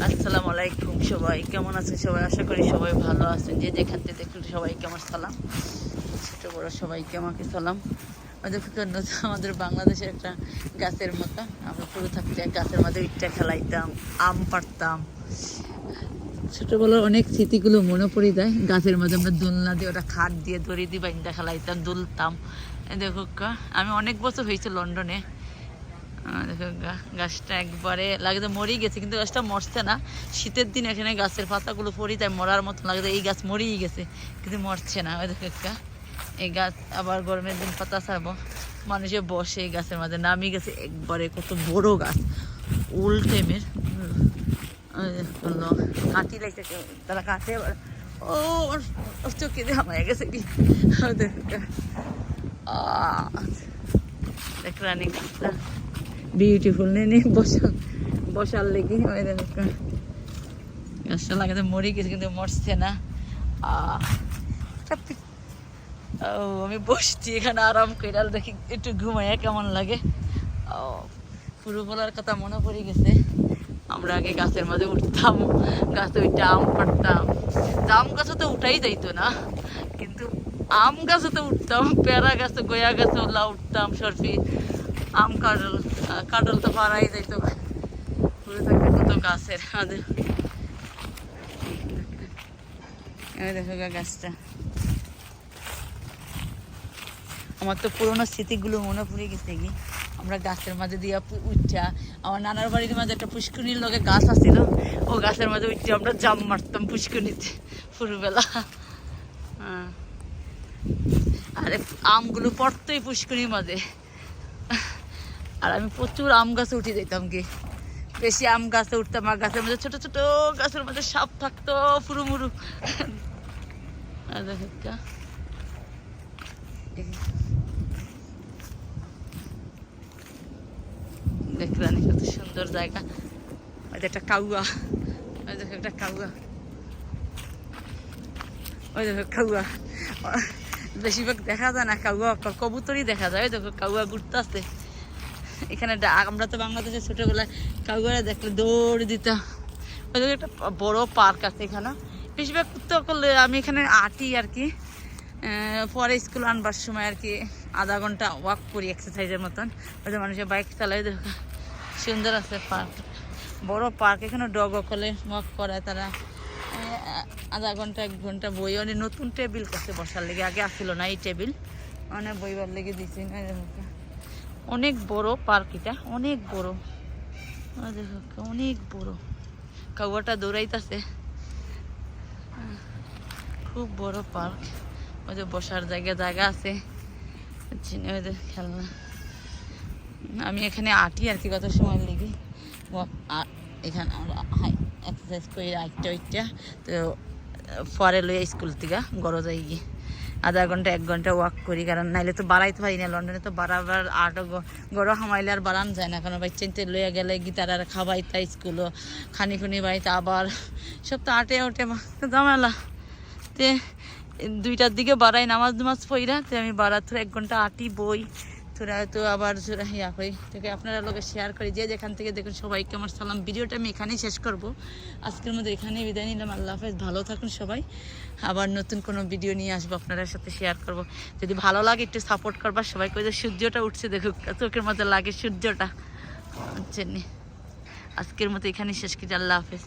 আসসালামু আলাইকুম, সবাই কেমন আছেন? সবাই আশা করি সবাই ভালো আছেন। যে যেখান থেকে দেখুন সবাইকে আমার সালাম, ছোট বড় সবাইকে আমাকে সালাম। আমাদের বাংলাদেশের একটা গাছের মতো আমরা পুরো থাকতে গাছের মাঝে ইটটা খেলাইতাম, আম পাড়তাম। ছোটবেলার অনেক স্মৃতিগুলো মনে পড়ে যায়। গাছের মাঝে আমরা দোলনা দিয়ে, ওটা খাট দিয়ে দড়ি দিয়ে বাইন্দা খেলাইতাম, দুলতাম। দেখো আমি অনেক বছর হয়েছে লন্ডনে। দেখো গাছটা একবারে লাগে তো মরেই গেছে, কিন্তু গাছটা মরছে না। শীতের দিন এখানে গাছের পাতাগুলো পড়ে যায়, মরার মতন লাগে। এই গাছ মরেই গেছে কিন্তু মরছে না। ওই দেখো এই গাছ আবার গরমের দিন পাতা ছাড়বো, মানুষে বসে এই গাছের মাঝে। নামি গেছে একবারে, কত বড় গাছ, ওল টাইমের। কাটি লাগছে, তারা কাটে আবার। ও চোখে দিয়ে হামায় গেছে কি। দেখ রানী গাছটা বিউটিফুল নেই বসার লেগে। গাছটা লাগাতে মরে গেছে কিন্তু মরছে না। আমি বসছি এখানে আরাম করে, আর দেখি একটু ঘুমাইয়া কেমন লাগে। পুরো বলার কথা মনে পড়ে গেছে। আমরা আগে গাছের মাঝে উঠতাম, গাছে উঠে আম পাড়তাম। আম গাছে তো উঠাই যাইতো না, কিন্তু আম গাছে তো উঠতাম। পেয়ারা গাছে, গোয়া গাছে ওলা উঠতাম, সরফি আম, কাঁঠাল তো পাড়াই যাইতো। পুরো থাকতে কত গাছের আমাদের। দেখো গাছটা, আমার তো পুরোনো স্মৃতিগুলো মনে পড়ে গেছে কি। আমরা গাছের মাঝে দিয়ে উঠা, আমার নানার বাড়ির মাঝে একটা পুষ্করিণীর লগে গাছ আছিল, ও গাছের মাঝে উঠে আমরা জাম মারতাম পুষ্করিণীতে পুরোবেলা। আর আমগুলো পড়তোই পুষ্করিণীর মাঝে। আর আমি প্রচুর আম গাছে উঠে যেতাম কি, বেশি আম গাছে উঠতাম। আর গাছের মধ্যে ছোট ছোট গাছের মধ্যে সাপ থাকতো ফুরু মুরু। দেখলেন কত সুন্দর জায়গা। ওই যে একটা কাউয়া, ওই দেখো একটা কাউয়া, ওই দেখো কাউয়া। বেশিরভাগ দেখা যায় না কাউয়া, কবুতরই দেখা যায়। ওই দেখো কাউয়া ঘুরতে আসছে এখানে। আমরা তো বাংলাদেশে ছোটবেলায় কাউয়ারা দেখলে দৌড় দিতাম। ওই দেখো একটা বড় পার্ক আছে এখানে। বেশিরভাগ তো করলে আমি এখানে আটি আর কি, পরে স্কুল আনবার সময় আর কি আধা ঘন্টা ওয়াক করি এক্সারসাইজের মতন। ওই যে মানুষের বাইক চালায়। দেখো সুন্দর আছে পার্ক, বড় পার্ক। এখানে ডগ কলে ওয়াক করায় তারা। আধা ঘন্টা 1 ঘন্টা বই। অনেক নতুন টেবিল করছে বসার লেগে, আগে আসছিল না এই টেবিল, অনেক বইবার লেগে দিচ্ছি। অনেক বড় পার্ক এটা, অনেক বড়। অনেক বড়। কাউয়াটা দৌড়াইতেছে, খুব বড় পার্ক। ওই যে বসার জায়গা আছে, ওই যে খেলনা। আমি এখানে আটি আর কি কত সময় লেগে। এখানে এক্সারসাইজ করি আটটা তো পরে লইয়া স্কুল থেকে গড় যাই গিয়ে আধা ঘন্টা 1 ঘন্টা ওয়াক করি। কারণ নাইলে তো বাড়াইতে পারি না, লন্ডনে তো বাড়াবার গড় হামাইলে আর বাড়ান যায় না। কারণ বাচ্চাতে লইয়া গেলে গীতার আর খাবাইতা স্কুলও খানি বাড়িতে আবার সব তো আটে ঝামেলা। তে 2টার দিকে বাড়াই নামাজ পড়া, তো আমি বাড়াতে 1 ঘন্টা আটি বই তোরা তো আবার তোরা ইয়া করি। তোকে আপনারা লোকে শেয়ার করি, যে যেখান থেকে দেখুন সবাইকে আমার সালাম। ভিডিওটা আমি এখানেই শেষ করব, আজকের মধ্যে এখানেই বিদায় নিলাম। আল্লাহ হাফেজ, ভালো থাকুন সবাই। আবার নতুন কোনো ভিডিও নিয়ে আসবো, আপনাদের সাথে শেয়ার করব। যদি ভালো লাগে একটু সাপোর্ট করবার সবাইকে। ওই যে সূর্যটা উঠছে দেখুক, চোখের মধ্যে লাগে সূর্যটা। আজকের মতো এখানেই শেষ করি। আল্লাহ হাফেজ।